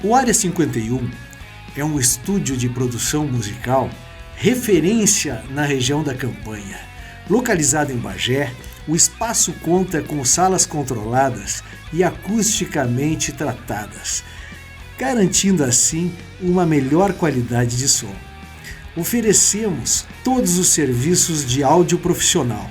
O Área 51 é um estúdio de produção musical referência na região da Campanha. Localizado em Bagé, o espaço conta com salas controladas e acusticamente tratadas, garantindo assim uma melhor qualidade de som. Oferecemos todos os serviços de áudio profissional,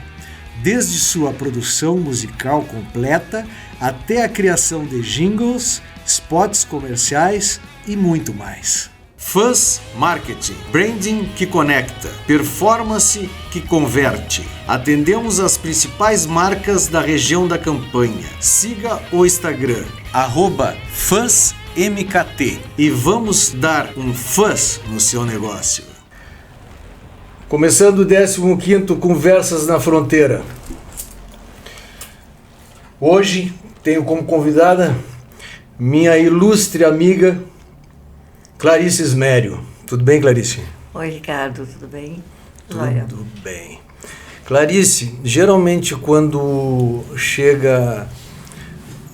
desde sua produção musical completa até a criação de jingles, spots comerciais e muito mais. Fuzz Marketing, branding que conecta, performance que converte. Atendemos as principais marcas da região da Campanha. Siga o Instagram, @FuzzMKT, e vamos dar um fuzz no seu negócio. Começando o 15º Conversas na Fronteira. Hoje tenho como convidada minha ilustre amiga Clarice Ismério. Tudo bem, Clarice? Oi, Ricardo, tudo bem? Tudo bem. Clarice, geralmente quando chega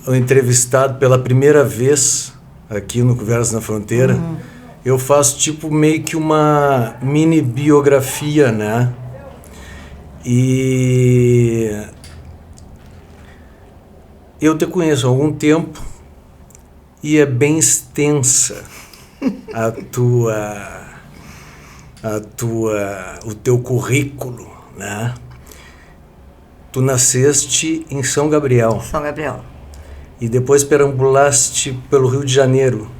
o entrevistado pela primeira vez aqui no Conversas na Fronteira, eu faço tipo meio que uma mini biografia, né? E eu te conheço há algum tempo e é bem extensa o teu currículo, né? Tu nasceste em São Gabriel. São Gabriel. E depois perambulaste pelo Rio de Janeiro.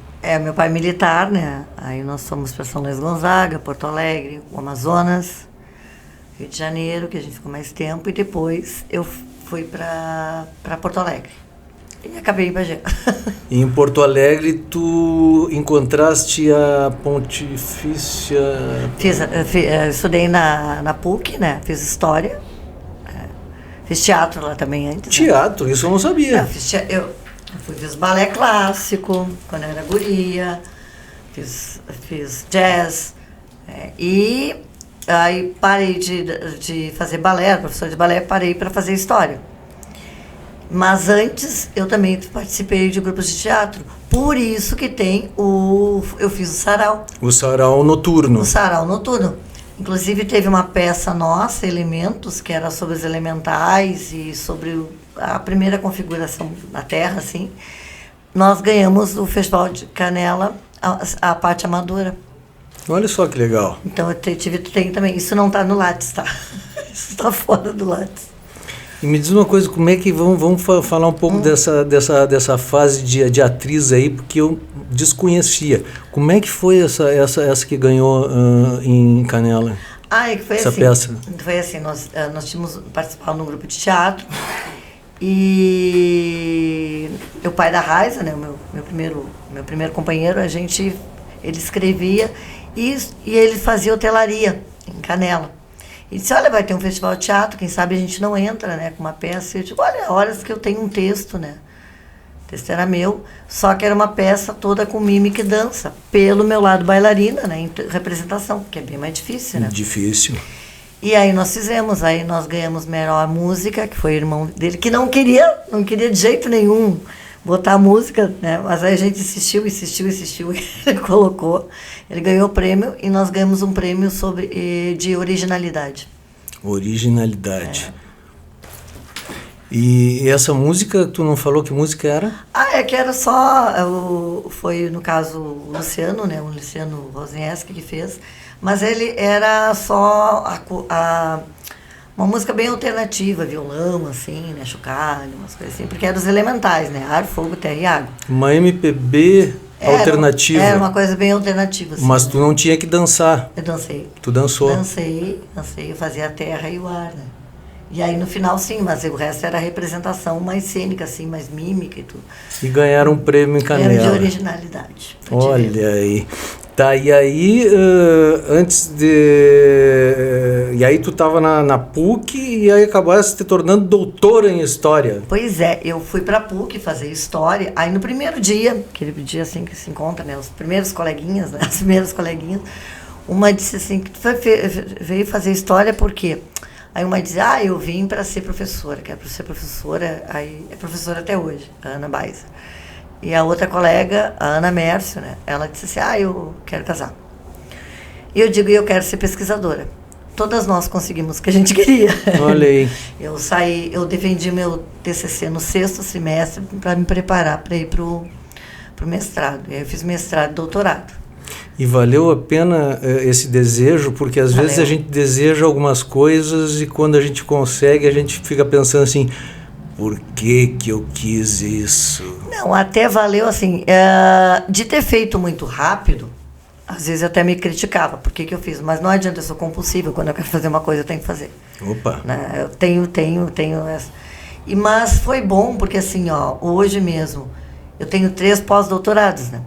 Meu pai é militar, né? Aí nós fomos para São Luís Gonzaga, Porto Alegre, o Amazonas, Rio de Janeiro, que a gente ficou mais tempo, e depois eu fui para Porto Alegre. E acabei em Bagé. E em Porto Alegre tu encontraste a Pontifícia... Estudei na PUC, né? Fiz História. Fiz teatro lá também antes. Teatro? Né? Isso eu não sabia. Eu fiz balé clássico, quando eu era guria. Fiz jazz. E aí parei de fazer balé, era professor de balé, parei para fazer História. Mas antes eu também participei de grupos de teatro. Por isso que eu fiz o sarau. O sarau noturno. O sarau noturno. Inclusive teve uma peça nossa, Elementos, que era sobre os elementais e sobre a primeira configuração da Terra, assim. Nós ganhamos o Festival de Canela, a parte amadora. Olha só que legal. Então eu tenho também. Isso não está no Lattes, tá? Isso está fora do Lattes. E me diz uma coisa, como é que vamos falar um pouco dessa fase de atriz aí, porque eu desconhecia. Como é que foi essa que ganhou em Canela? Que foi essa assim. Peça? Foi assim, nós tínhamos participado num grupo de teatro e o pai da Raiza, né, meu primeiro companheiro, ele escrevia e ele fazia hotelaria em Canela. E disse, olha, vai ter um festival de teatro, quem sabe a gente não entra, né, com uma peça. E eu digo, olha, horas que eu tenho um texto, né. O texto era meu, só que era uma peça toda com mímica e dança, pelo meu lado bailarina, né, em representação, que é bem mais difícil, né. Difícil. E aí nós ganhamos melhor música, que foi o irmão dele, que não queria de jeito nenhum botar a música, né, mas aí a gente insistiu, e ele colocou. Ele ganhou o prêmio e nós ganhamos um prêmio de originalidade. Originalidade. E essa música, tu não falou que música era? Que era só, foi no caso o Luciano, né, o Luciano Rosnieski que fez, mas ele era só uma música bem alternativa, violão, assim, né, chocalho, umas coisas assim, porque eram os elementais, né, ar, fogo, terra e água. Uma MPB alternativa. Era uma coisa bem alternativa, assim. Mas tu não tinha que dançar. Eu dancei. Tu dançou? Dancei, eu fazia a terra e o ar, né. E aí no final sim, mas o resto era a representação mais cênica, assim, mais mímica e tudo. E ganharam um prêmio em Canela. Prêmio de originalidade. Olha aí. Tá, e aí, E aí tu estava na PUC e aí acabaste te tornando doutora em História. Pois é, eu fui para a PUC fazer História, aí no primeiro dia, aquele dia assim que se encontra, né, os primeiros coleguinhas, né, as primeiras coleguinhas, uma disse assim, que tu veio fazer História por quê? Aí uma dizia, eu vim para ser professora, quero ser professora, aí é professora até hoje, a Ana Baiza. E a outra colega, a Ana Mércio, né? Ela disse assim, eu quero casar. E eu digo, eu quero ser pesquisadora. Todas nós conseguimos o que a gente queria. Olha aí. Eu defendi meu TCC no 6º semestre para me preparar para ir pro mestrado. E aí eu fiz mestrado e doutorado. E valeu a pena esse desejo, porque às vezes a gente deseja algumas coisas e quando a gente consegue, a gente fica pensando assim, por que eu quis isso? Não, até valeu assim, de ter feito muito rápido, às vezes eu até me criticava, por que eu fiz? Mas não adianta, eu sou compulsiva, quando eu quero fazer uma coisa eu tenho que fazer. Opa! Né? Eu tenho essa. Mas foi bom, porque assim, hoje mesmo, eu tenho 3 pós-doutorados, né?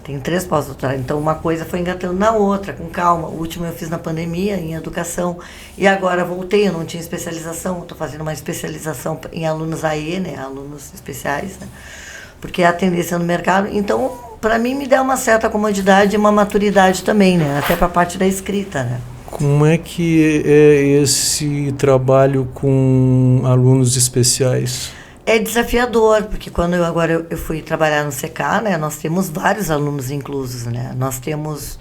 Tenho 3 pós-doutorados, então uma coisa foi engatando na outra, com calma. O último eu fiz na pandemia, em educação, e agora voltei, eu não tinha especialização, estou fazendo uma especialização em alunos AE, né? Alunos especiais, né? Porque é a tendência no mercado. Então, para mim, me dá uma certa comodidade e uma maturidade também, né? Até para a parte da escrita, né? Como é que é esse trabalho com alunos especiais? É desafiador, porque quando eu fui trabalhar no CK, né? Nós temos vários alunos inclusos, né? Nós temos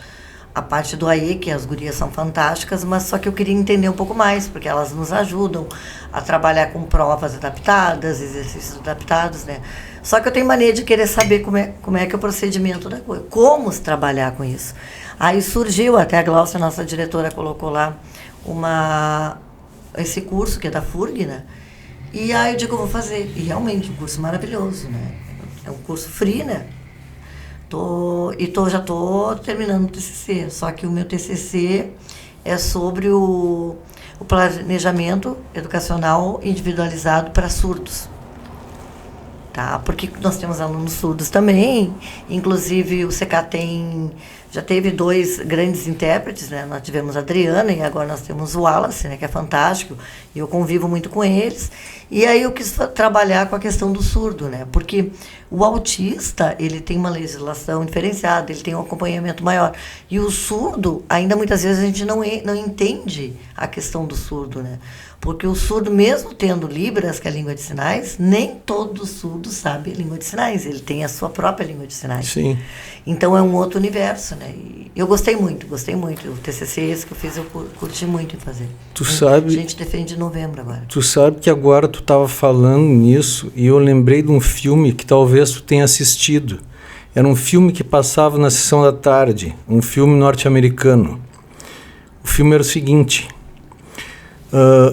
a parte do AE, que as gurias são fantásticas, mas só que eu queria entender um pouco mais, porque elas nos ajudam a trabalhar com provas adaptadas, exercícios adaptados, né? Só que eu tenho mania de querer saber como é que é o procedimento da coisa, como se trabalhar com isso. Aí surgiu, até a Glaucia, nossa diretora, colocou lá esse curso, que é da FURG, né? E aí eu digo, eu vou fazer. E realmente, um curso maravilhoso, né? É um curso free, né? Já estou terminando o TCC, só que o meu TCC é sobre o planejamento educacional individualizado para surdos. Tá? Porque nós temos alunos surdos também, inclusive o CK já teve 2 grandes intérpretes, né? Nós tivemos a Adriana e agora nós temos o Wallace, né? Que é fantástico, e eu convivo muito com eles. E aí eu quis trabalhar com a questão do surdo, né? Porque o autista, ele tem uma legislação diferenciada, ele tem um acompanhamento maior. E o surdo, ainda muitas vezes a gente não entende a questão do surdo, né? Porque o surdo, mesmo tendo Libras, que é a língua de sinais, nem todo surdo sabe a língua de sinais. Ele tem a sua própria língua de sinais. Sim. Então é um outro universo, né? E eu gostei muito. O TCC esse que eu fiz, eu curti muito em fazer. A gente defende em novembro agora. Tu sabe que agora tu estava falando nisso e eu lembrei de um filme que talvez tu tenha assistido. Era um filme que passava na sessão da tarde, um filme norte-americano. O filme era o seguinte...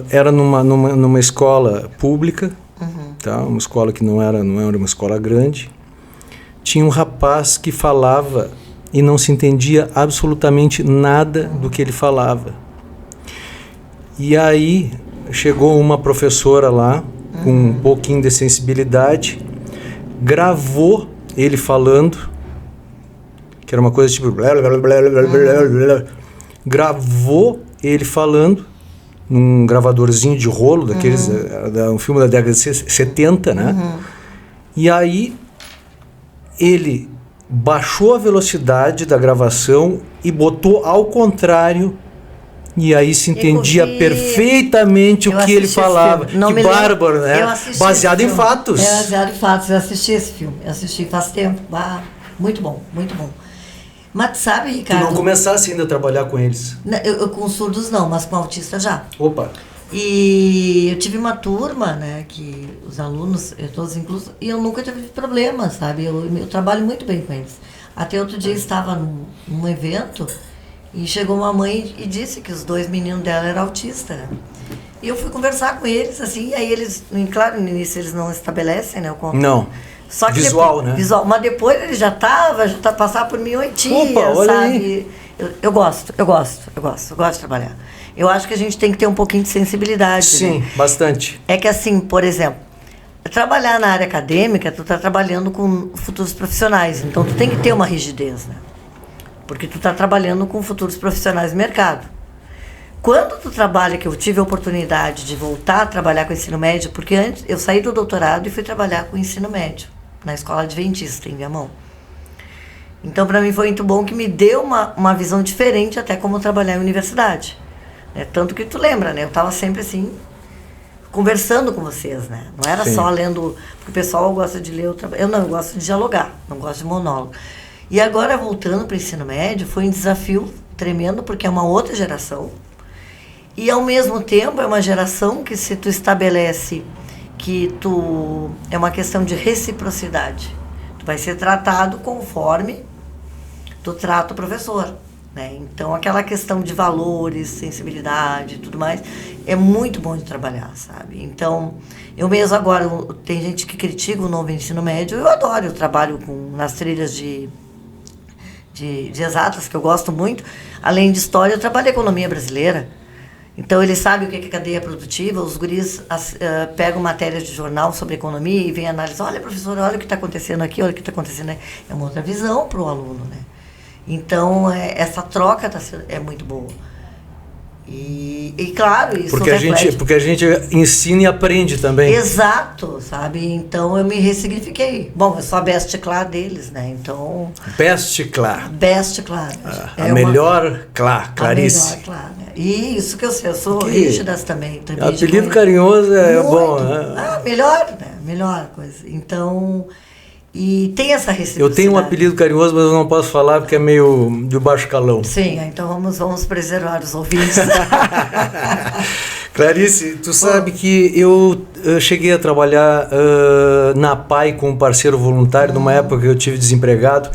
era numa escola pública, tá? Uma escola que não era uma escola grande. Tinha um rapaz que falava e não se entendia absolutamente nada do que ele falava. E aí chegou uma professora lá, com um pouquinho de sensibilidade, gravou ele falando, que era uma coisa tipo... Gravou ele falando num gravadorzinho de rolo, daqueles, um filme da década de 70, né? E aí ele baixou a velocidade da gravação e botou ao contrário, e aí se entendia perfeitamente o que ele falava. Que bárbaro, né? Baseado em fatos. É baseado em fatos, eu assisti esse filme, eu assisti faz tempo. Muito bom, muito bom. Mas sabe, Ricardo... Tu não começasse ainda a trabalhar com eles? Eu com surdos não, mas com autistas já. Opa! E eu tive uma turma, né, que os alunos, todos inclusos, e eu nunca tive problema, sabe? Eu trabalho muito bem com eles. Até outro dia eu estava num evento e chegou uma mãe e disse que os 2 meninos dela eram autistas, né? E eu fui conversar com eles, assim, e aí eles, claro, no início eles não estabelecem, né, o contato. Não. Só que visual, depois, né? Visual. Mas depois ele já passava por mim 8 dias, olha sabe? Aí. Eu gosto de trabalhar. Eu acho que a gente tem que ter um pouquinho de sensibilidade. Sim, né? Bastante. É que assim, por exemplo, trabalhar na área acadêmica, tu tá trabalhando com futuros profissionais, então tu tem que ter uma rigidez, né? Porque tu tá trabalhando com futuros profissionais do mercado. Quando tu trabalha, que eu tive a oportunidade de voltar a trabalhar com ensino médio, porque antes eu saí do doutorado e fui trabalhar com ensino médio, na escola adventista, em Viamão. Então, para mim foi muito bom, que me deu uma visão diferente até como trabalhar em universidade. Tanto que tu lembra, né? Eu estava sempre assim, conversando com vocês, né? Não era só lendo, porque o pessoal gosta de ler, eu gosto de dialogar, não gosto de monólogo. E agora, voltando para o ensino médio, foi um desafio tremendo, porque é uma outra geração, e ao mesmo tempo é uma geração que, se tu estabelece que é uma questão de reciprocidade, tu vai ser tratado conforme tu trata o professor, né? Então, aquela questão de valores, sensibilidade e tudo mais, é muito bom de trabalhar, sabe? Então, eu mesmo agora, tem gente que critica o novo ensino médio, eu adoro, eu trabalho nas trilhas de exatas, que eu gosto muito. Além de história, eu trabalho economia brasileira. Então, eles sabem o que é cadeia produtiva, os guris pegam matérias de jornal sobre economia e vêm analisar, olha, professor, olha o que está acontecendo aqui, olha o que está acontecendo aí. É uma outra visão para o aluno, né? Então, essa troca é muito boa. E claro, isso porque a gente ensina e aprende também. Exato, sabe? Então, eu me ressignifiquei. Bom, eu sou a best Clá deles, né? Então... Best Clá. Best Clá. A melhor Clá, Clarice. A melhor Clá, né? E isso que eu sei, eu sou rígidas também. Apelido carinhoso é bom, né? Melhor, né? Melhor coisa. Então... E tem essa reciprocidade. Eu tenho um apelido carinhoso, mas eu não posso falar porque é meio de baixo calão. Sim, então vamos preservar os ouvintes. Clarice, tu sabe que eu cheguei a trabalhar na PAI com um parceiro voluntário, numa época que eu tive desempregado,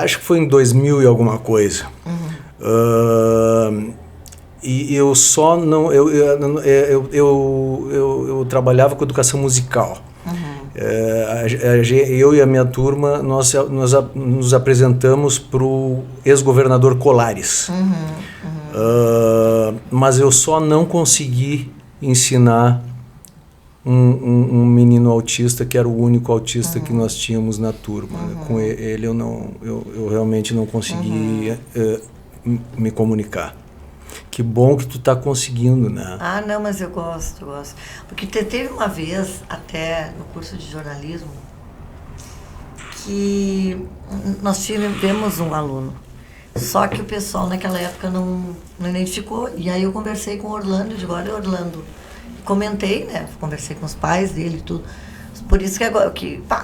acho que foi em 2000 e alguma coisa. E eu só não... Eu trabalhava com educação musical. Eu e a minha turma, nós nos apresentamos para o ex-governador Colares. Mas eu só não consegui ensinar um menino autista, que era o único autista que nós tínhamos na turma. Com ele eu realmente não consegui me comunicar. Que bom que tu tá conseguindo, né? Ah, não, mas eu gosto. Porque teve uma vez, até no curso de jornalismo, que nós tivemos um aluno. Só que o pessoal naquela época não identificou. E aí eu conversei com o Orlando, eu digo, olha, Orlando, comentei, né? Conversei com os pais dele e tudo. Por isso que agora,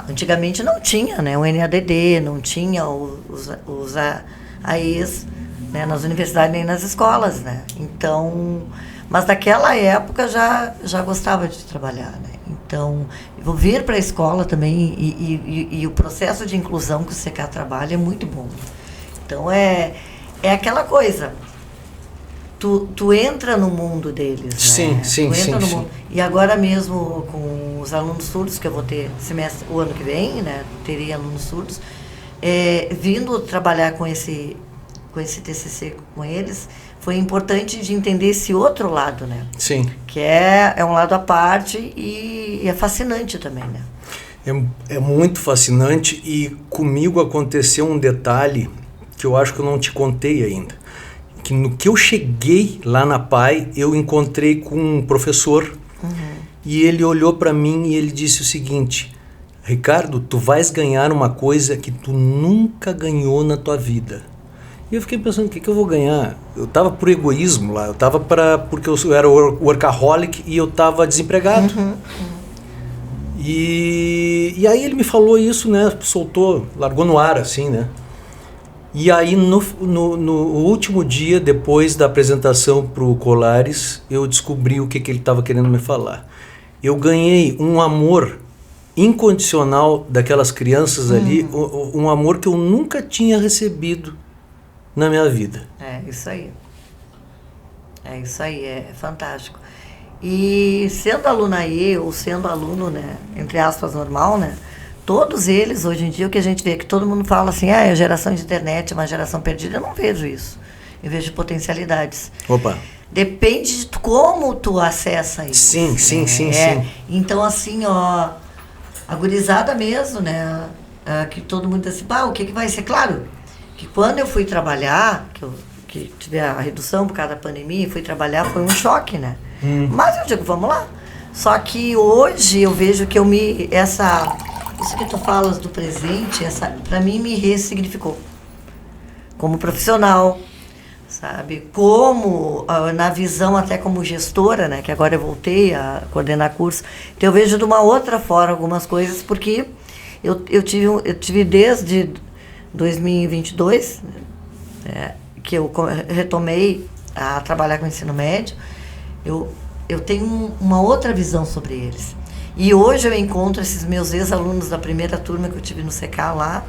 antigamente não tinha, né? O NADD, não tinha os AEs, né, nas universidades nem nas escolas, né? Então, mas naquela época já gostava de trabalhar, né? Então, vou vir para a escola também e o processo de inclusão que o CK trabalha é muito bom. Então, é aquela coisa, tu entra no mundo deles, sim, né? Sim. Mundo. E agora mesmo com os alunos surdos, que eu vou ter o ano que vem, né? Teria alunos surdos, vindo trabalhar com esse TCC com eles, foi importante de entender esse outro lado, né? Sim. Que é um lado à parte e é fascinante também, né? É muito fascinante, e comigo aconteceu um detalhe que eu acho que eu não te contei ainda. Que no que eu cheguei lá na PAI, eu encontrei com um professor e ele olhou para mim e ele disse o seguinte: Ricardo, tu vais ganhar uma coisa que tu nunca ganhou na tua vida. E eu fiquei pensando, o que eu vou ganhar? Eu estava por egoísmo lá, eu estava porque eu era workaholic e eu estava desempregado. E aí ele me falou isso, né? Soltou, largou no ar, assim, né? E aí no último dia, depois da apresentação para o Colares, eu descobri o que ele estava querendo me falar. Eu ganhei um amor incondicional daquelas crianças ali, um amor que eu nunca tinha recebido na minha vida. É isso aí, é fantástico. E sendo aluna aí, ou sendo aluno, né, entre aspas, normal, né, todos eles, hoje em dia, o que a gente vê, que todo mundo fala assim, a geração de internet é uma geração perdida, eu não vejo isso. Eu vejo potencialidades. Opa! Depende de como tu acessa isso. Sim. Então, assim, ó, a gurizada mesmo, né, que todo mundo diz assim, o que vai ser? Claro, que quando eu fui trabalhar, que tive a redução por causa da pandemia, fui trabalhar, foi um choque, né? Mas eu digo, vamos lá. Só que hoje eu vejo que isso que tu falas do presente, para mim me ressignificou. Como profissional, sabe? Como, na visão até como gestora, né? Que agora eu voltei a coordenar curso, então eu vejo de uma outra forma algumas coisas, porque eu tive desde 2022, que eu retomei a trabalhar com o ensino médio, eu tenho uma outra visão sobre eles. E hoje eu encontro esses meus ex-alunos da primeira turma que eu tive no CK lá,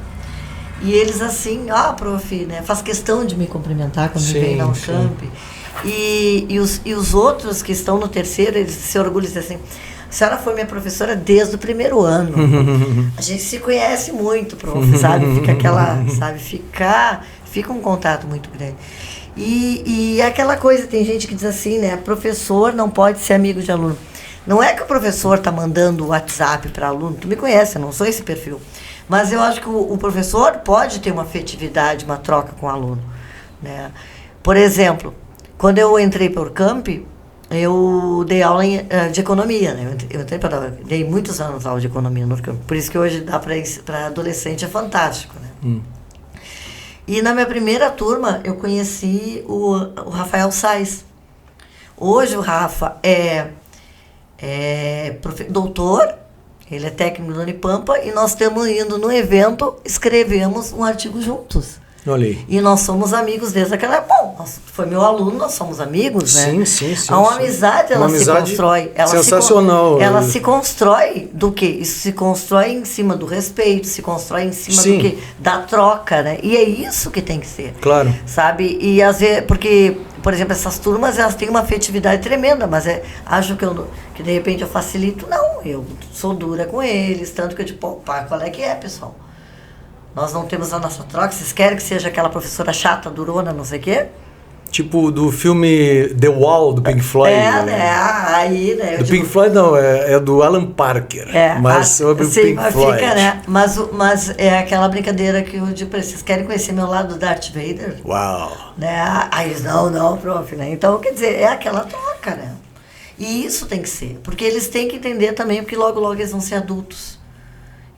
e eles assim, prof, né, faz questão de me cumprimentar quando me vem na Unicamp. E os outros que estão no terceiro, eles se orgulham e dizem assim, a senhora foi minha professora desde o primeiro ano. A gente se conhece muito, prof, sabe? Fica aquela, sabe, fica um contato muito grande. E aquela coisa, tem gente que diz assim, né, professor não pode ser amigo de aluno. Não é que o professor está mandando o WhatsApp para aluno, tu me conhece, eu não sou esse perfil. Mas eu acho que o professor pode ter uma afetividade, uma troca com o aluno, né? Por exemplo, quando eu entrei para o Unicamp, eu dei aula de economia, né? Dei muitos anos aula de economia no Unicamp, por isso que hoje dá para adolescente, é fantástico, né? E na minha primeira turma eu conheci o Rafael Sais. Hoje o Rafa é doutor, ele é técnico da Unipampa, e nós estamos indo no evento, escrevemos um artigo juntos. Olha aí. E nós somos amigos desde aquela época. Bom, foi meu aluno, nós somos amigos, né? Sim. Uma amizade, ela se constrói. Sensacional. Ela se constrói do quê? Isso se constrói em cima do respeito, se constrói em cima do quê? Da troca, né? E é isso que tem que ser. Claro. Sabe? E às vezes, porque, por exemplo, essas turmas, elas têm uma afetividade tremenda, mas acho que de repente eu facilito. Não, eu sou dura com eles, tanto que eu digo, pá, qual é que é, pessoal? Nós não temos a nossa troca, vocês querem que seja aquela professora chata, durona, não sei o quê? Tipo do filme The Wall, do Pink Floyd. Aí, né? Do Pink Floyd não, é do Alan Parker. Mas sobre o Pink Floyd. Fica, né? Mas é aquela brincadeira que eu digo para vocês querem conhecer meu lado do Darth Vader? Uau! Né? Aí eles, não, prof, né? Então, quer dizer, é aquela troca, né? E isso tem que ser, porque eles têm que entender também, porque logo eles vão ser adultos.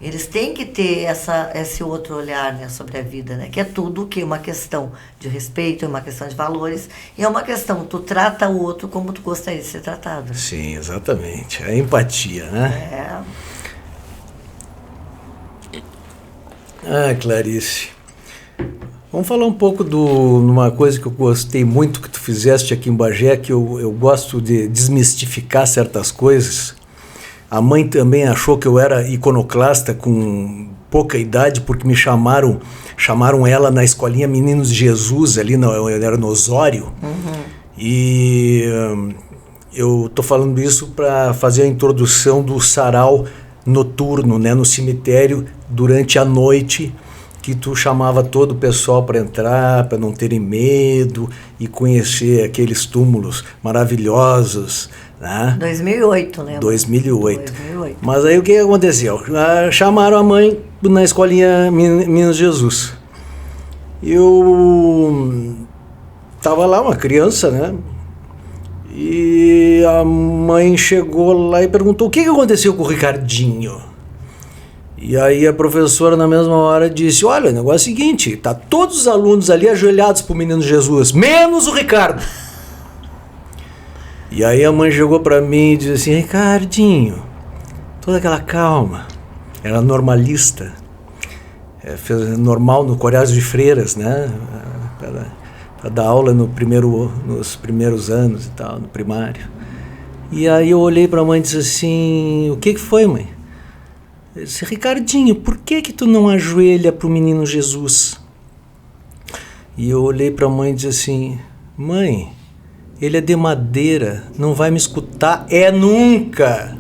Eles têm que ter esse outro olhar, né, sobre a vida, né? Que é tudo que uma questão de respeito, é uma questão de valores, e é uma questão, tu trata o outro como tu gostaria de ser tratado. Sim, exatamente. A empatia, né? Clarice. Vamos falar um pouco numa coisa que eu gostei muito que tu fizeste aqui em Bagé, que eu gosto de desmistificar certas coisas. A mãe também achou que eu era iconoclasta com pouca idade, porque me chamaram ela na escolinha Meninos de Jesus, ali era no Osório. E eu tô falando isso para fazer a introdução do sarau noturno, né, no cemitério, durante a noite, que tu chamava todo o pessoal para entrar, para não terem medo e conhecer aqueles túmulos maravilhosos, né? 2008, lembra? 2008. Mas aí o que aconteceu? Chamaram a mãe na escolinha Minas Jesus. Eu tava lá, uma criança, né? E a mãe chegou lá e perguntou: o que aconteceu com o Ricardinho? E aí a professora na mesma hora disse: olha, o negócio é o seguinte, tá todos os alunos ali ajoelhados pro Menino Jesus, menos o Ricardo. E aí a mãe chegou para mim e disse assim: Ricardinho, toda aquela calma, era normalista, fez normal no Colégio de Freiras, né, para dar aula nos primeiros anos e tal, no primário. E aí eu olhei para a mãe e disse assim: o que foi, mãe? Eu disse: Ricardinho, por que tu não ajoelha pro Menino Jesus? E eu olhei para a mãe e disse assim: mãe, ele é de madeira, não vai me escutar, nunca.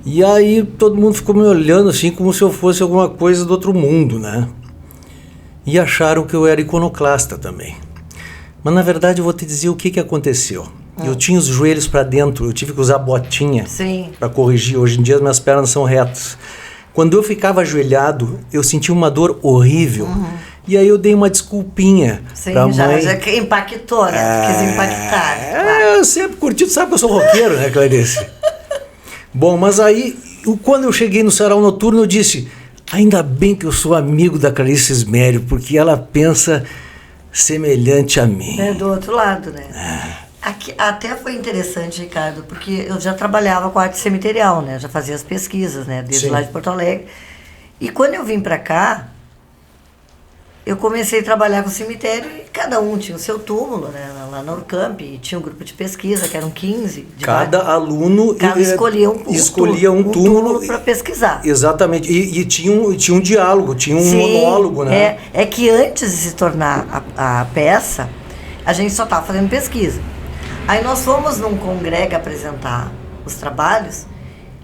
E aí todo mundo ficou me olhando assim como se eu fosse alguma coisa do outro mundo, né? E acharam que eu era iconoclasta também. Mas na verdade eu vou te dizer o que aconteceu. Eu tinha os joelhos para dentro, eu tive que usar botinha para corrigir. Hoje em dia as minhas pernas são retas. Quando eu ficava ajoelhado, eu sentia uma dor horrível. E aí eu dei uma desculpinha pra mãe. Já impactou, né? Quis impactar. Eu sempre curti, tu sabe que eu sou roqueiro, né, Clarice? Bom, mas aí, quando eu cheguei no sarau noturno, eu disse: ainda bem que eu sou amigo da Clarice Ismério, porque ela pensa semelhante a mim. É do outro lado, né? Aqui, até foi interessante, Ricardo, porque eu já trabalhava com arte cemiterial, né? Já fazia as pesquisas, né? Desde Sim. lá de Porto Alegre. E quando eu vim para cá, eu comecei a trabalhar com cemitério e cada um tinha o seu túmulo, né? Lá na Urcamp, e tinha um grupo de pesquisa, que eram 15. Cada aluno escolhia um túmulo para pesquisar. Exatamente. E tinha um diálogo, tinha um monólogo, né? É que antes de se tornar a peça, a gente só estava fazendo pesquisa. Aí nós fomos num congrega apresentar os trabalhos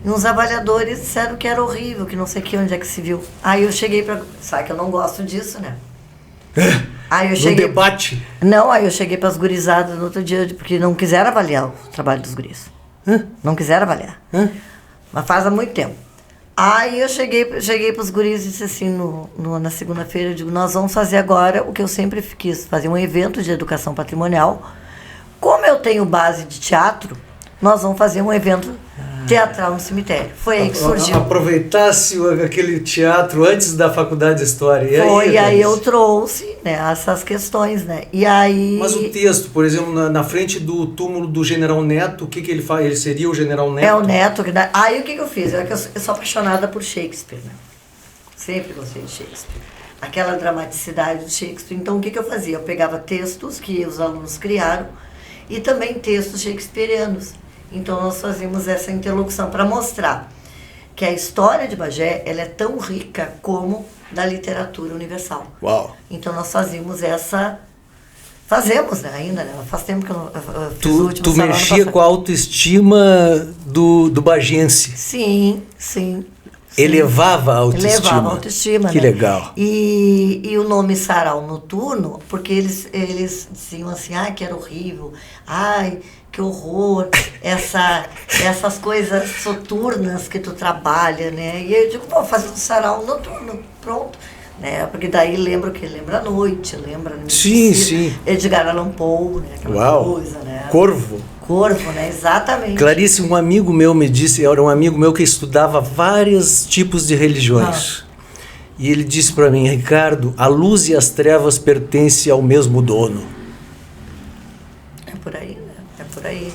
e uns avaliadores disseram que era horrível, que não sei onde é que se viu. Aí eu cheguei para... Sabe que eu não gosto disso, né? Aí eu cheguei... No debate? Não, aí eu cheguei para as gurizadas no outro dia, porque não quiseram avaliar o trabalho dos guris. Não quiseram avaliar. Mas faz há muito tempo. Aí eu cheguei para os guris e disse assim, na segunda-feira, eu digo, nós vamos fazer agora o que eu sempre quis, fazer um evento de educação patrimonial. Como eu tenho base de teatro, nós vamos fazer um evento teatral no cemitério. Foi aí que surgiu. Aproveitasse aquele teatro antes da faculdade de História. E aí eu trouxe, né, essas questões, né? E aí... Mas o texto, por exemplo, na frente do túmulo do General Neto, o que ele faz? Ele seria o General Neto? É o Neto. Aí o que eu fiz? Eu sou apaixonada por Shakespeare, né? Sempre gostei de Shakespeare. Aquela dramaticidade do Shakespeare. Então o que eu fazia? Eu pegava textos que os alunos criaram e também textos shakespearianos. Então nós fazíamos essa interlocução para mostrar que a história de Bagé ela é tão rica como da literatura universal. Uau! Então nós fazemos né, ainda, né? Faz tempo que eu fiz o último Tu mexia com a autoestima do bagense. Sim, sim. Elevava a autoestima. Elevava a autoestima, que né? legal. E o nome Sarau Noturno, porque eles diziam assim, que era horrível, que horror, essas coisas soturnas que tu trabalha, né? E eu digo, fazer um sarau noturno, pronto. Né? Porque daí lembra a noite, lembra... Sim. Edgar Allan Poe, né? Aquela coisa, né? Corvo, né? Exatamente. Clarice, um amigo meu me disse, era um amigo meu que estudava vários tipos de religiões. E ele disse para mim, Ricardo, a luz e as trevas pertencem ao mesmo dono. É por aí, né? É por aí.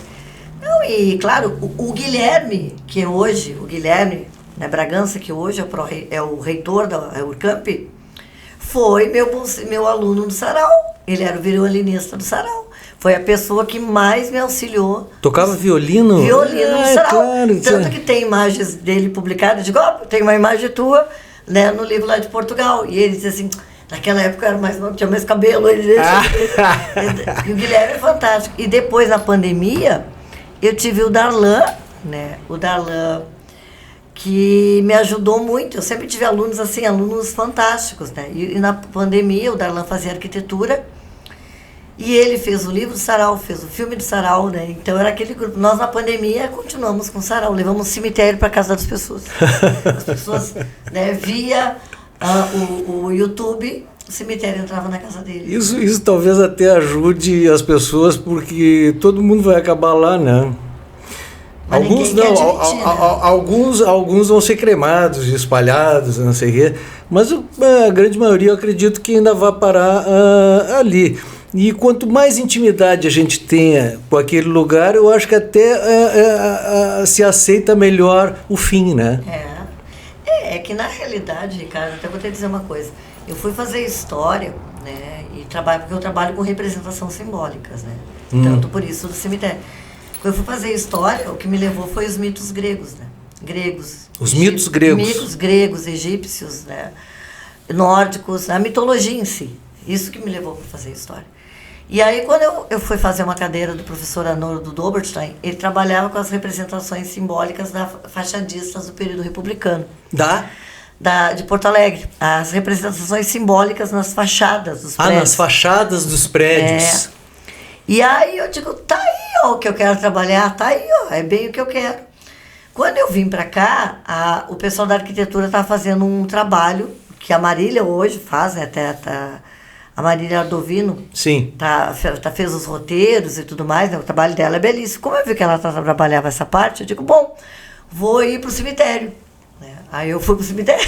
Não, e claro, o Guilherme, né, Bragança, que hoje é o reitor da Urcamp, foi meu aluno do sarau. Ele era o violinista do sarau. Foi a pessoa que mais me auxiliou. Tocava violino? Violino no sarau. Claro, Tanto que tem imagens dele publicadas. Eu digo, tem uma imagem tua, né, no livro lá de Portugal. E ele diz assim, naquela época eu era mais novo, tinha mais cabelo. E o Guilherme é fantástico. E depois, na pandemia, eu tive o Darlan, né? O Darlan, que me ajudou muito. Eu sempre tive alunos assim, alunos fantásticos, né? E na pandemia, o Darlan fazia arquitetura e ele fez o livro do sarau, fez o filme do sarau, né? Então era aquele grupo. Nós, na pandemia, continuamos com o sarau, levamos cemitério para casa das pessoas. As pessoas, né, via o YouTube, o cemitério entrava na casa dele. Isso talvez até ajude as pessoas, porque todo mundo vai acabar lá, né? Mas alguns não, admitir, né? alguns vão ser cremados, espalhados, não sei o quê, mas a grande maioria eu acredito que ainda vai parar ali. E quanto mais intimidade a gente tenha com aquele lugar, eu acho que até se aceita melhor o fim, né? É que na realidade, Ricardo, até vou te dizer uma coisa, eu fui fazer história, né, porque eu trabalho com representação simbólicas, né, tanto por isso do cemitério. Quando eu fui fazer história, o que me levou foi os mitos gregos, né? Os mitos gregos. Mitos gregos, egípcios, né? Nórdicos, a mitologia em si. Isso que me levou para fazer história. E aí, quando eu fui fazer uma cadeira do professor Arnoldo Doberstein, ele trabalhava com as representações simbólicas da fachadistas do período republicano. De Porto Alegre. As representações simbólicas nas fachadas dos prédios. Nas fachadas dos prédios. E aí eu digo, tá aí o que eu quero trabalhar, tá aí, é bem o que eu quero. Quando eu vim para cá, o pessoal da arquitetura está fazendo um trabalho que a Marília hoje faz, né? A Marília Ardovino. Sim. Fez os roteiros e tudo mais, né? O trabalho dela é belíssimo. Como eu vi que ela trabalhava essa parte, eu digo, bom, vou ir para o cemitério. Né? Aí eu fui para o cemitério.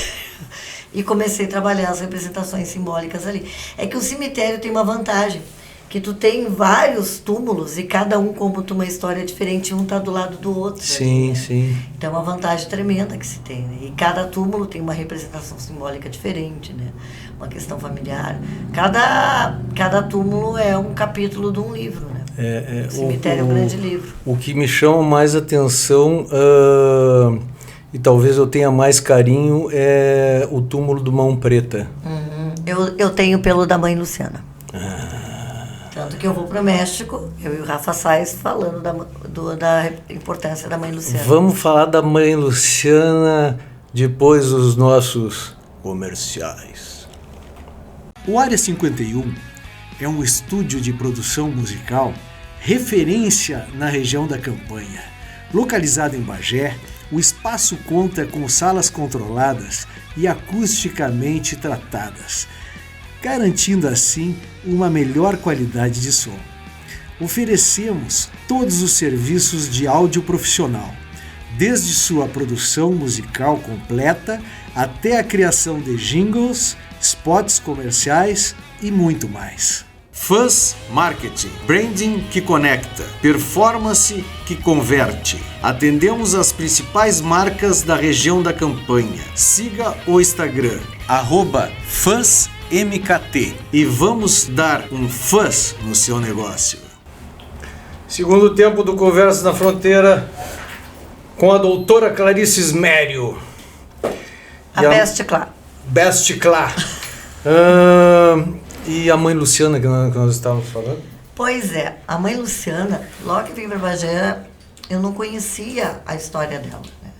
e comecei a trabalhar as representações simbólicas ali. É que o cemitério tem uma vantagem, que tu tem vários túmulos e cada um conta uma história diferente, um tá do lado do outro. Sim, ali, né? sim. Então é uma vantagem tremenda que se tem, né? E cada túmulo tem uma representação simbólica diferente, né? Uma questão familiar. Cada túmulo é um capítulo de um livro, né? O cemitério é um grande livro. O que me chama mais atenção, e talvez eu tenha mais carinho, é o túmulo do Mão Preta. Eu tenho pelo da Mãe Luciana. Tanto que eu vou para o México, eu e o Rafa Sais, falando da importância da Mãe Luciana. Vamos falar da Mãe Luciana depois dos nossos comerciais. O Área 51 é um estúdio de produção musical referência na região da Campanha. Localizado em Bagé, o espaço conta com salas controladas e acusticamente tratadas, garantindo assim uma melhor qualidade de som. Oferecemos todos os serviços de áudio profissional, desde sua produção musical completa até a criação de jingles, spots comerciais e muito mais. Fuzz Marketing, branding que conecta, performance que converte. Atendemos as principais marcas da região da Campanha. Siga o Instagram, @FuzzMKT, e vamos dar um fuzz no seu negócio. Segundo tempo do Conversa na Fronteira com a doutora Clarice Ismério. Best Clar. Best Clar. E a Mãe Luciana que nós estávamos falando? Pois é, a Mãe Luciana, logo que vim para Bagé, eu não conhecia a história dela, né?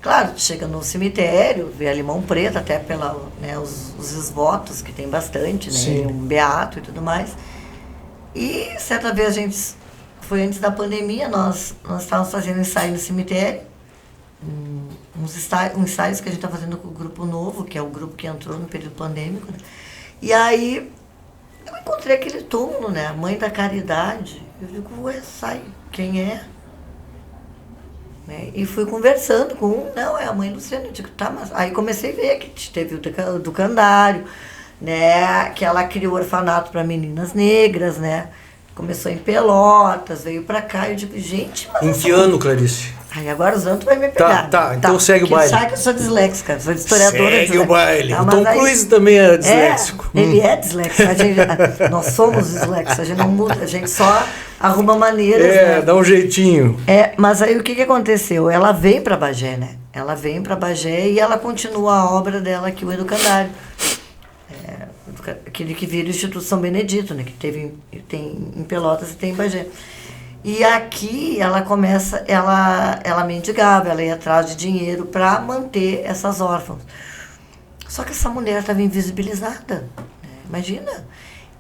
Claro, chega no cemitério, vê a Limão Preta, até pela, né, os esvotos, que tem bastante, né? Sim. Um beato e tudo mais. E certa vez foi antes da pandemia, nós estávamos fazendo ensaio no cemitério, ensaios que a gente está fazendo com o Grupo Novo, que é o grupo que entrou no período pandêmico, né? E aí eu encontrei aquele túmulo, né? A Mãe da Caridade. Eu digo, ué, sai, quem é? Né? E fui conversando com um, não, é a Mãe Luciana. Eu digo, tá, mas... Aí comecei a ver que teve o Ducandário, né? Que ela criou orfanato para meninas negras, né? Começou em Pelotas, veio para cá. Eu digo, gente, mas... Em que ano, Clarice? Aí agora os anos vai me pegar. Tá, então segue o baile. Sabe que eu sou disléxica, sou historiadora. Segue o baile. Tá, o Tom Cruise também é disléxico. Ele é disléxico. Nós somos disléxicos, a gente não muda, a gente só arruma maneiras. Né? Dá um jeitinho. Mas aí o que aconteceu? Ela vem para Bagé, né? Ela vem para Bagé e ela continua a obra dela aqui, o Educandário. Aquele que vira o Instituto São Benedito, né? Que tem em Pelotas e tem em Bagé. E aqui ela começa, ela mendigava, ela ia atrás de dinheiro para manter essas órfãs. Só que essa mulher estava invisibilizada, né? Imagina.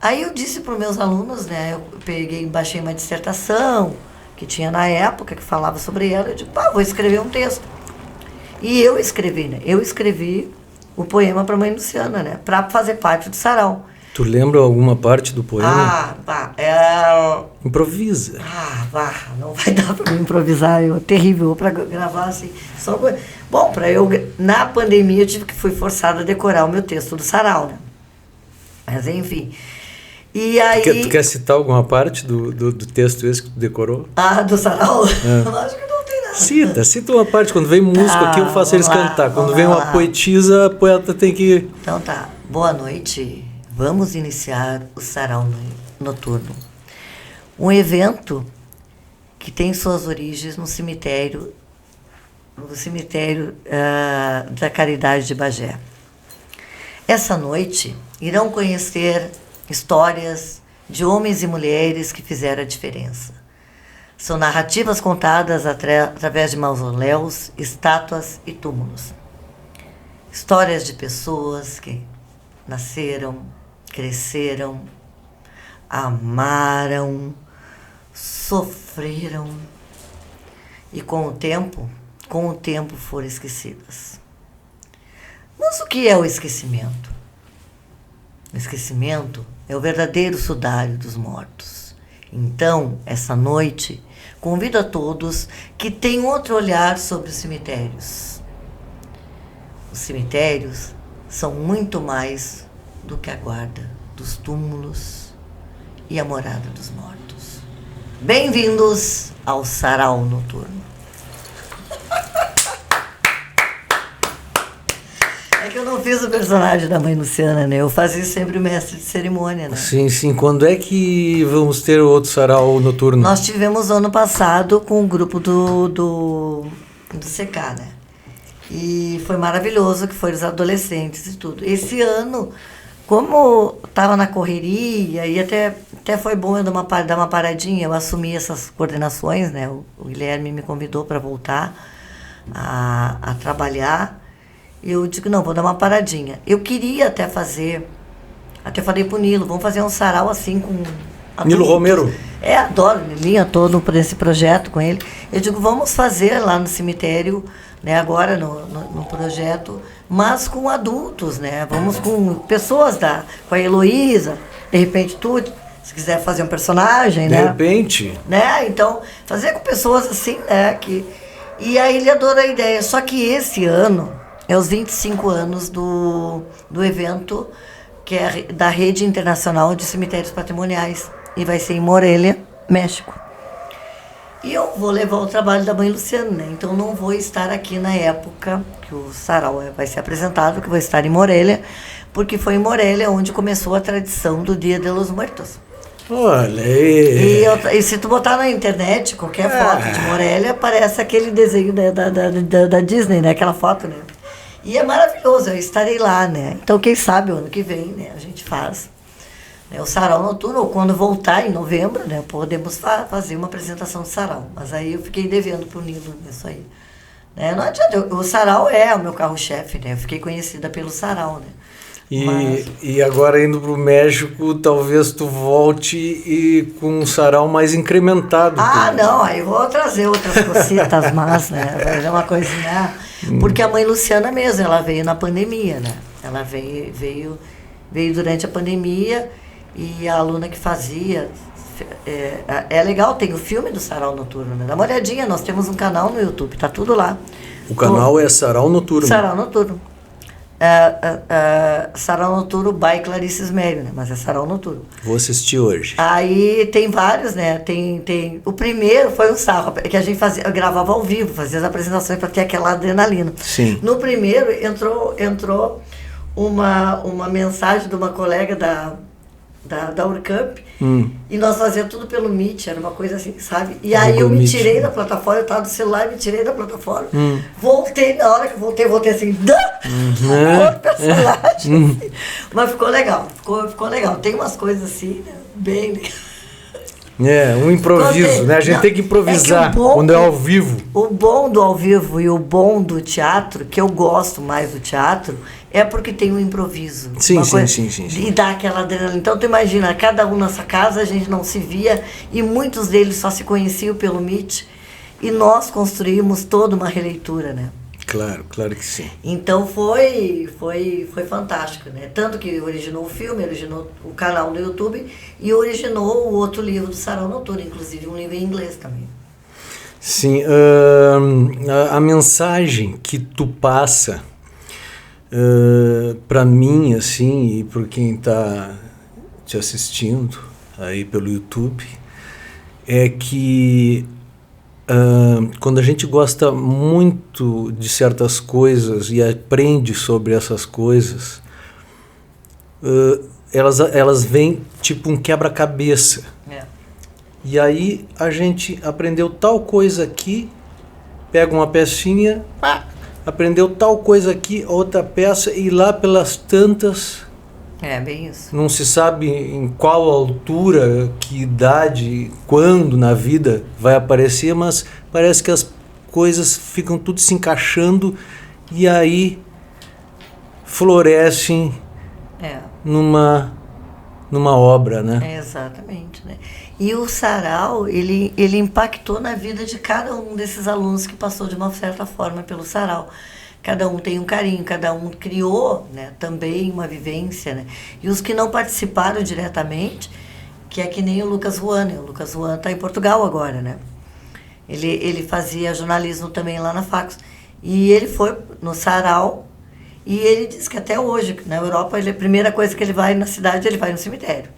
Aí eu disse para os meus alunos, né? Eu baixei uma dissertação que tinha na época, que falava sobre ela. Eu digo, vou escrever um texto. E eu escrevi, né? Eu escrevi o poema para a Mãe Luciana, né? Para fazer parte do sarau. Tu lembra alguma parte do poema? Improvisa. Não vai dar para improvisar, é terrível para gravar assim. Bom, na pandemia fui forçada a decorar o meu texto do sarau, né? Mas enfim. E aí... Tu quer citar alguma parte do texto esse que tu decorou? Do sarau? Acho que não tem nada. Cita uma parte. Quando vem músico aqui, eu faço eles cantar. Quando vem uma poetisa, a poeta tem que... Então tá. Boa noite. Vamos iniciar o Sarau Noturno. Um evento que tem suas origens no cemitério da Caridade de Bagé. Essa noite irão conhecer histórias de homens e mulheres que fizeram a diferença. São narrativas contadas através de mausoléus, estátuas e túmulos. Histórias de pessoas que nasceram, cresceram, amaram, sofreram e com o tempo foram esquecidas. Mas o que é o esquecimento? O esquecimento é o verdadeiro sudário dos mortos. Então, essa noite, convido a todos que tenham outro olhar sobre os cemitérios. Os cemitérios são muito mais do que a guarda dos túmulos e a morada dos mortos. Bem-vindos ao Sarau Noturno. É que eu não fiz o personagem da Mãe Luciana, né? Eu fazia sempre o mestre de cerimônia, né? Sim, sim. Quando é que vamos ter outro Sarau Noturno? Nós tivemos ano passado com o grupo do CK, né? E foi maravilhoso, que foram os adolescentes e tudo. Esse ano, como estava na correria, e até foi bom eu dar uma paradinha, eu assumi essas coordenações, né? O Guilherme me convidou para voltar a trabalhar. Eu digo, não, vou dar uma paradinha. Eu queria até falei pro Nilo, vamos fazer um sarau assim com adultos. Nilo Romero? Adoro, Nilinha, todo por esse projeto com ele. Eu digo, vamos fazer lá no cemitério, né, agora no projeto, mas com adultos, né? Vamos com pessoas com a Heloísa, de repente tu, se quiser fazer um personagem, né? De repente. Né? Então, fazer com pessoas assim, né? E aí ele adorou a ideia. Só que esse ano é os 25 anos do evento, que é da Rede Internacional de Cemitérios Patrimoniais. E vai ser em Morelia, México. E eu vou levar o trabalho da Mãe Luciana, né? Então não vou estar aqui na época que o sarau vai ser apresentado, que vou estar em Morelia, porque foi em Morelia onde começou a tradição do Dia de los Muertos. Olha aí. E se tu botar na internet qualquer foto de Morelia, aparece aquele desenho da Disney, né? Aquela foto, né? E é maravilhoso, eu estarei lá, né? Então, quem sabe, o ano que vem, né, a gente faz, né, o sarau noturno, ou quando voltar em novembro, né, podemos fazer uma apresentação de sarau. Mas aí eu fiquei devendo pro Nilo nisso aí. Né? Não adianta, o sarau é o meu carro-chefe, né? Eu fiquei conhecida pelo sarau, né? E agora indo pro México, talvez tu volte e com um sarau mais incrementado. Não, aí eu vou trazer outras cositas, mas, né? Fazer uma coisinha. Porque a Mãe Luciana mesmo, ela veio na pandemia, né? Ela veio durante a pandemia, e a aluna que fazia... É legal, tem o filme do Sarau Noturno, né? Dá uma olhadinha, nós temos um canal no YouTube, tá tudo lá. O canal é Sarau Noturno. Sarau Noturno. Sarau Noturno by Clarice Smério, né? Mas é Sarau Noturno. Vou assistir hoje. Aí tem vários, né? Tem o primeiro foi um sarro, que a gente gravava ao vivo, fazia as apresentações para ter aquela adrenalina. Sim. No primeiro entrou uma mensagem de uma colega da Urcamp, e nós fazíamos tudo pelo Meet, era uma coisa assim, sabe? E aí eu me tirei da plataforma, eu estava do celular, me tirei da plataforma, voltei, na hora que voltei assim, outro personagem. Mas ficou legal, ficou legal. Tem umas coisas assim, né? Bem legais. Um improviso, né? A gente tem que improvisar quando é ao vivo. O bom do ao vivo e o bom do teatro, que eu gosto mais do teatro, é porque tem um improviso. Sim. E dá aquela adrenalina. Então, tu imagina, cada um nessa casa, a gente não se via, e muitos deles só se conheciam pelo Meet, e nós construímos toda uma releitura, né? Claro que sim. Então foi fantástico, né? Tanto que originou o filme, originou o canal do YouTube e originou o outro livro do Sarau Noturno, inclusive um livro em inglês também. Sim, a mensagem que tu passa para mim, assim, e por quem está te assistindo aí pelo YouTube, é que quando a gente gosta muito de certas coisas e aprende sobre essas coisas, elas vêm tipo um quebra-cabeça. E aí a gente aprendeu tal coisa aqui, pega uma pecinha, aprendeu tal coisa aqui, outra peça, e lá pelas tantas... bem isso. Não se sabe em qual altura, que idade, quando na vida vai aparecer, mas parece que as coisas ficam tudo se encaixando e aí florescem numa obra, né? Exatamente, né? E o sarau, ele impactou na vida de cada um desses alunos que passou de uma certa forma pelo sarau. Cada um tem um carinho, cada um criou, né, também uma vivência, né? E os que não participaram diretamente, que é que nem o Lucas Juan, né? O Lucas Juan está em Portugal agora, né? Ele fazia jornalismo também lá na Facos. E ele foi no sarau E ele diz que até hoje, na Europa, a primeira coisa que ele vai na cidade, ele vai no cemitério.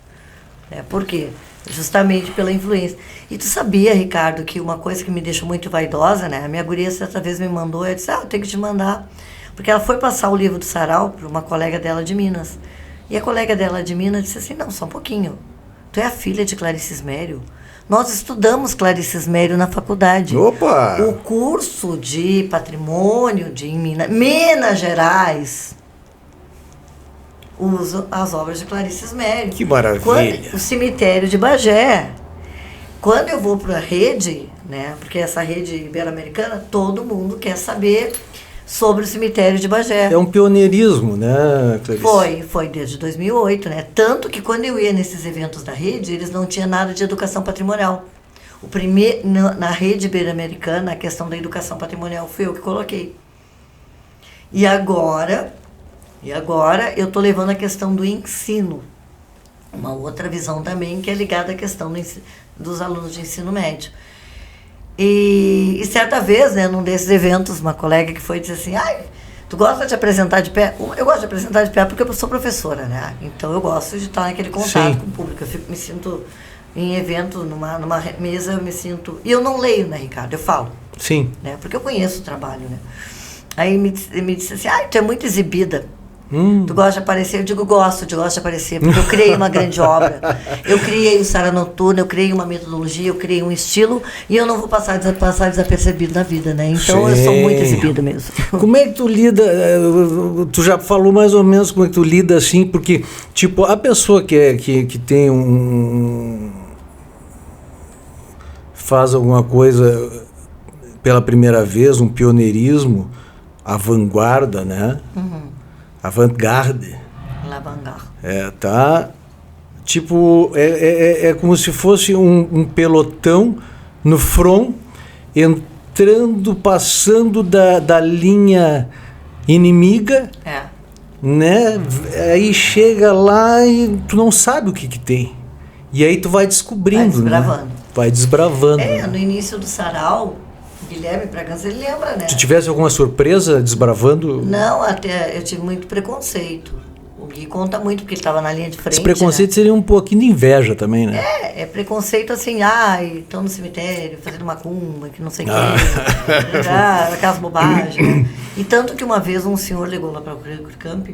Por quê? Justamente pela influência. E tu sabia, Ricardo, que uma coisa que me deixou muito vaidosa, né? A minha guria certa vez me mandou, eu disse, eu tenho que te mandar. Porque ela foi passar o livro do Sarau para uma colega dela de Minas. E a colega dela de Minas disse assim, não, só um pouquinho. Tu é a filha de Clarice Ismério? Nós estudamos Clarice Ismério na faculdade. Opa! O curso de patrimônio em Minas Gerais usa as obras de Clarice Ismério. Que maravilha! O cemitério de Bagé. Quando eu vou para a rede, né, porque essa rede ibero-americana, todo mundo quer saber sobre o cemitério de Bagé. É um pioneirismo, né, Clarice? Foi desde 2008, né? Tanto que quando eu ia nesses eventos da rede, eles não tinham nada de educação patrimonial. Na rede ibero-americana, a questão da educação patrimonial foi eu que coloquei. E agora eu estou levando a questão do ensino. Uma outra visão também que é ligada à questão dos alunos de ensino médio. E certa vez, né, num desses eventos, uma colega que foi disse assim, tu gosta de apresentar de pé? Eu gosto de apresentar de pé porque eu sou professora, né? Então eu gosto de estar naquele contato Sim. com o público. Eu me sinto em evento, numa mesa, eu me sinto... E eu não leio, né, Ricardo? Eu falo. Sim. Né? Porque eu conheço o trabalho, né? Aí me disse assim, tu é muito exibida. Tu gosta de aparecer? Eu digo, gosto de aparecer, porque eu criei uma grande obra. Eu criei o Sara Noturna, eu criei uma metodologia, eu criei um estilo, e eu não vou passar desapercebido na vida, né? Então eu sou muito exibida mesmo. Como é que tu lida? Tu já falou mais ou menos como é que tu lida assim, porque, tipo, a pessoa que tem faz alguma coisa pela primeira vez, um pioneirismo, a vanguarda, né? Avant-garde. L'avant-garde. Tá? Tipo, é como se fosse um pelotão no front, entrando, passando da linha inimiga, né? Aí chega lá e tu não sabe o que tem. E aí tu vai descobrindo, vai desbravando. Né? Vai desbravando. No início do Sarau, Guilherme Bragança, ele lembra, né? Tu tivesse alguma surpresa desbravando? Não, até eu tive muito preconceito. O Gui conta muito, porque ele estava na linha de frente. Esse preconceito, né? Seria um pouquinho de inveja também, né? É preconceito assim, estão no cemitério fazendo macumba, que não sei o quê. Aquelas bobagens. Né? E tanto que uma vez um senhor ligou lá para o Camp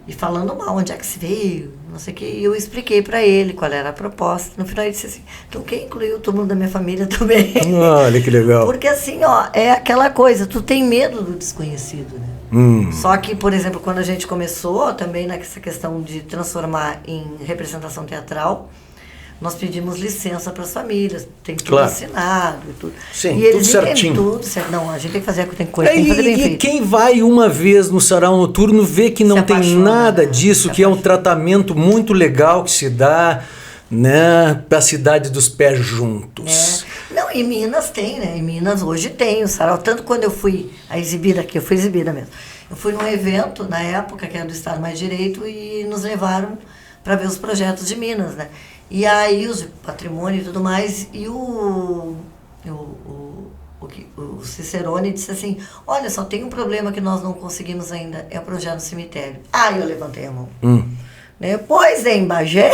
e falando mal, onde é que se veio, não sei o quê, e eu expliquei para ele qual era a proposta. No final ele disse assim, então quem incluiu todo mundo da minha família também? Olha que legal. Porque assim, é aquela coisa, tu tem medo do desconhecido, né? Só que, por exemplo, quando a gente começou também nessa questão de transformar em representação teatral, nós pedimos licença para as famílias, tem tudo assinado e tudo. Sim, e eles tudo certinho. Tudo certo. Não, a gente tem que fazer tem coisa, tem que fazer bem feito. E quem vai uma vez no Sarau Noturno vê que não tem nada disso, que é um tratamento muito legal que se dá, né, para a cidade dos pés juntos. Não, em Minas tem, né? Em Minas hoje tem o Sarau. Tanto quando eu fui exibida aqui, eu fui exibida mesmo. Eu fui num evento, na época, que era do Estado Mais Direito, e nos levaram para ver os projetos de Minas, né? E aí os de patrimônio e tudo mais, e o Cicerone disse assim, olha, só tem um problema que nós não conseguimos ainda, é o projeto do cemitério. Aí eu levantei a mão. Né? Pois em Bagé,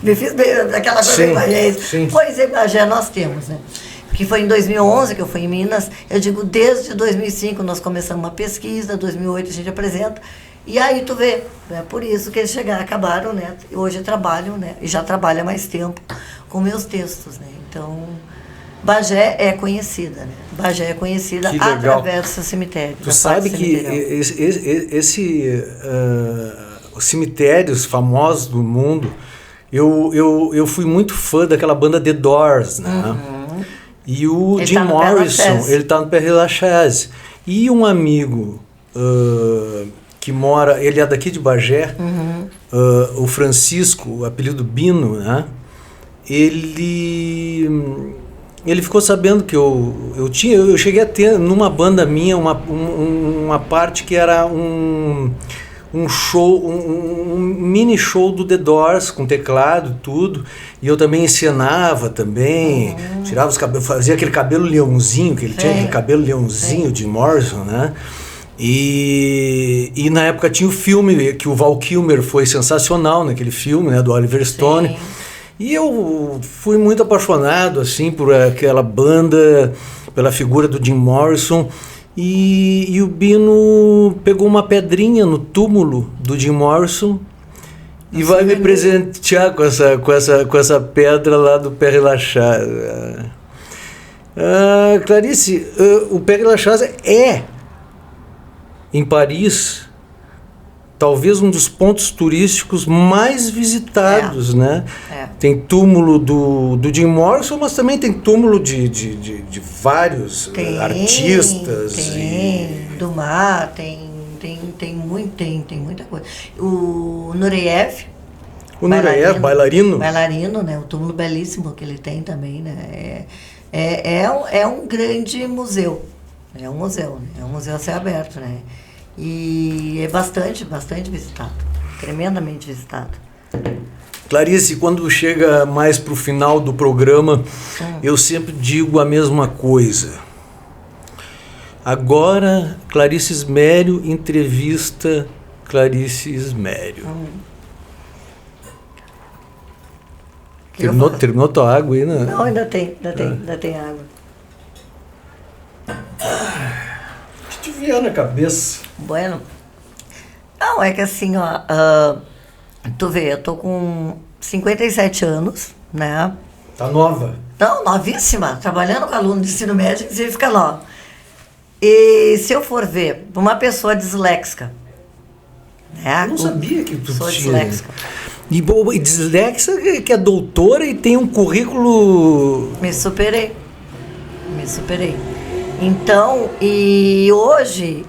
me fiz aquela coisa em Bagé, pois em Bagé nós temos, né? Porque foi em 2011 que eu fui em Minas, eu digo, desde 2005 nós começamos uma pesquisa, 2008 a gente apresenta, e aí tu vê, é por isso que eles acabaram, né? Hoje trabalham, né? E já trabalham há mais tempo com meus textos, né? Então, Bagé é conhecida, né? Bagé é conhecida através do seu cemitério. Tu sabe que os cemitérios famosos do mundo, eu fui muito fã daquela banda The Doors, né? E o Jim Morrison, ele tá no Père Lachaise. E um amigo que mora, ele é daqui de Bagé, o Francisco, o apelido Bino, né? Ele ficou sabendo que eu cheguei a ter numa banda minha uma parte que era um show, um mini show do The Doors com teclado, tudo, e eu também encenava também, tirava os cabelos, fazia aquele cabelo leãozinho que ele tinha, aquele cabelo leãozinho de Morrison, né? E na época tinha o filme, que o Val Kilmer foi sensacional naquele filme, né, do Oliver Stone. Sim. E eu fui muito apaixonado assim por aquela banda, pela figura do Jim Morrison. E o Bino pegou uma pedrinha no túmulo do Jim Morrison e vai me presentear com essa pedra lá do Père Lachaise. Clarice, o Père Lachaise é, em Paris, talvez um dos pontos turísticos mais visitados, né? Tem túmulo do Jim Morrison, mas também tem túmulo de vários artistas. Tem Dumas, tem muita coisa. O Nureyev. O Nureyev, bailarino. Bailarino, né? O túmulo belíssimo que ele tem também, né? É um grande museu. É um museu, né? É um museu a céu aberto, né? E é bastante visitado. Tremendamente visitado. Clarice, quando chega mais para o final do programa, eu sempre digo a mesma coisa. Agora, Clarice Ismério entrevista Clarice Ismério. Terminou tua água aí, né? Não, ainda tem água. O que te vier na cabeça? Bueno. Não, é que assim, ó, tu vê, eu tô com 57 anos, né? Tá nova? Não, novíssima, trabalhando com aluno de ensino médio, você fica nova. E se eu for ver, uma pessoa disléxica, né? Eu não sabia que tu sou tinha. disléxica. E disléxica que é doutora e tem um currículo... Me superei. Então, e hoje,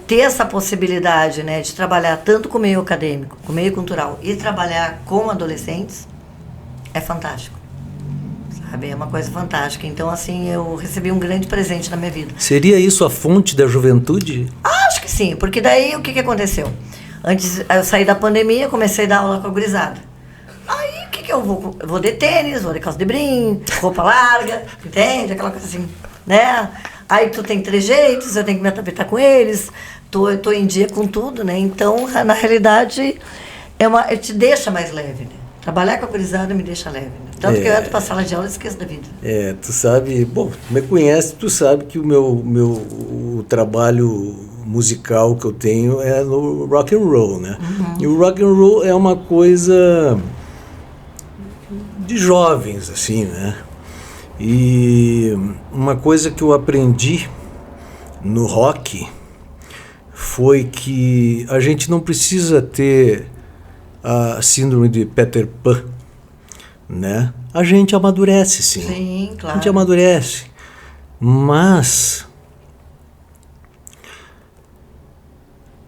ter essa possibilidade, né, de trabalhar tanto com o meio acadêmico, com o meio cultural e trabalhar com adolescentes, é fantástico. Sabe? É uma coisa fantástica. Então, assim, eu recebi um grande presente na minha vida. Seria isso a fonte da juventude? Acho que sim, porque daí o que aconteceu? Antes, eu saí da pandemia, comecei a dar aula com a gurizada. Aí, o que eu vou? Eu vou de tênis, vou de calça de brim, roupa larga, entende? Aquela coisa assim, né? Aí tu tem trejeitos, eu tenho que me adaptar com eles, tô em dia com tudo, né? Então, na realidade, te deixa mais leve, né? Trabalhar com a gurizada me deixa leve, né? Tanto que eu entro pra sala de aula e esqueço da vida. Tu sabe, bom, me conhece, tu sabe que o trabalho musical que eu tenho é no rock and roll, né? Uhum. E o rock and roll é uma coisa de jovens, assim, né? E uma coisa que eu aprendi no rock foi que a gente não precisa ter a síndrome de Peter Pan, né? A gente amadurece, sim. Sim, claro. A gente amadurece. Mas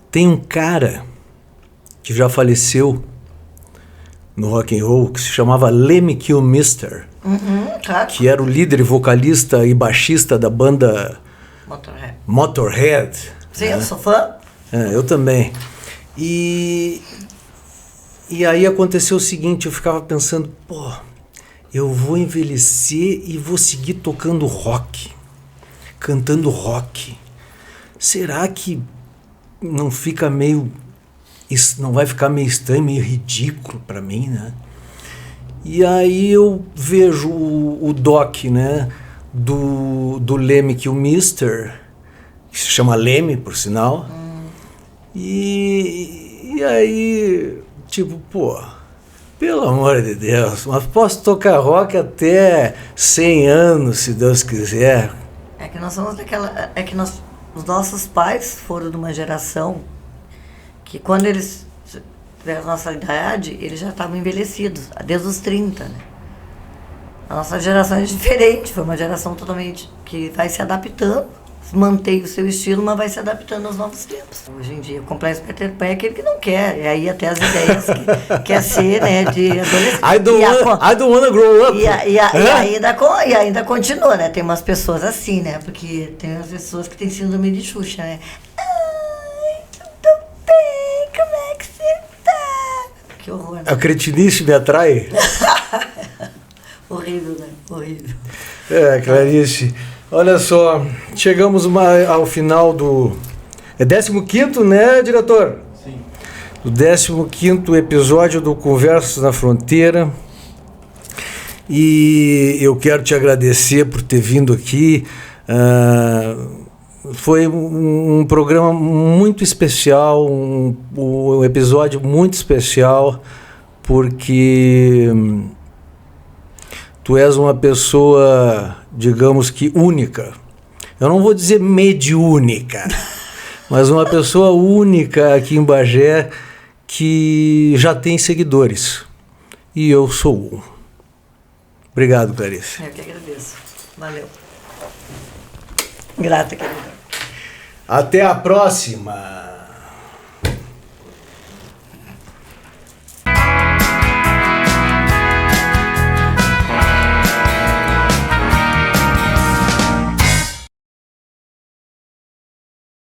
tem um cara que já faleceu no rock and roll que se chamava Lemmy Kilmister, claro. que era o líder, vocalista e baixista da banda Motorhead. Sim, né? Eu sou fã. Eu também. E aí aconteceu o seguinte, eu ficava pensando, eu vou envelhecer e vou seguir tocando rock, cantando rock. Será que não fica meio... Isso não vai ficar meio estranho, meio ridículo para mim, né? E aí eu vejo o doc, né, do Lemmy Kilmister, que se chama Lemmy, por sinal. E aí, tipo, pelo amor de Deus, mas posso tocar rock até 100 anos, se Deus quiser. É que nós somos daquela... os nossos pais foram de uma geração que quando eles tiveram a nossa idade, eles já estavam envelhecidos, desde os 30, né? A nossa geração é diferente, foi uma geração totalmente que vai se adaptando, mantém o seu estilo, mas vai se adaptando aos novos tempos. Hoje em dia, o complexo Peter Pan é aquele que não quer, e aí até as ideias que quer ser, né, de adolescente. I don't wanna grow up. E ainda continua, né? Tem umas pessoas assim, né? Porque tem umas pessoas que têm síndrome de Xuxa, né? Ai, tudo bem, como é que você tá? Que horror, né? A cretinice me atrai? Horrível, né? Horrível. Clarice, olha só, chegamos ao final do É 15º, né, diretor? Sim. O 15º episódio do Conversas na Fronteira. E eu quero te agradecer por ter vindo aqui. Foi um programa muito especial, um episódio muito especial, porque tu és uma pessoa, digamos que única. Eu não vou dizer mediúnica, mas uma pessoa única aqui em Bagé que já tem seguidores. E eu sou um. Obrigado, Clarice. Eu que agradeço. Valeu. Grata, querida. Até a próxima!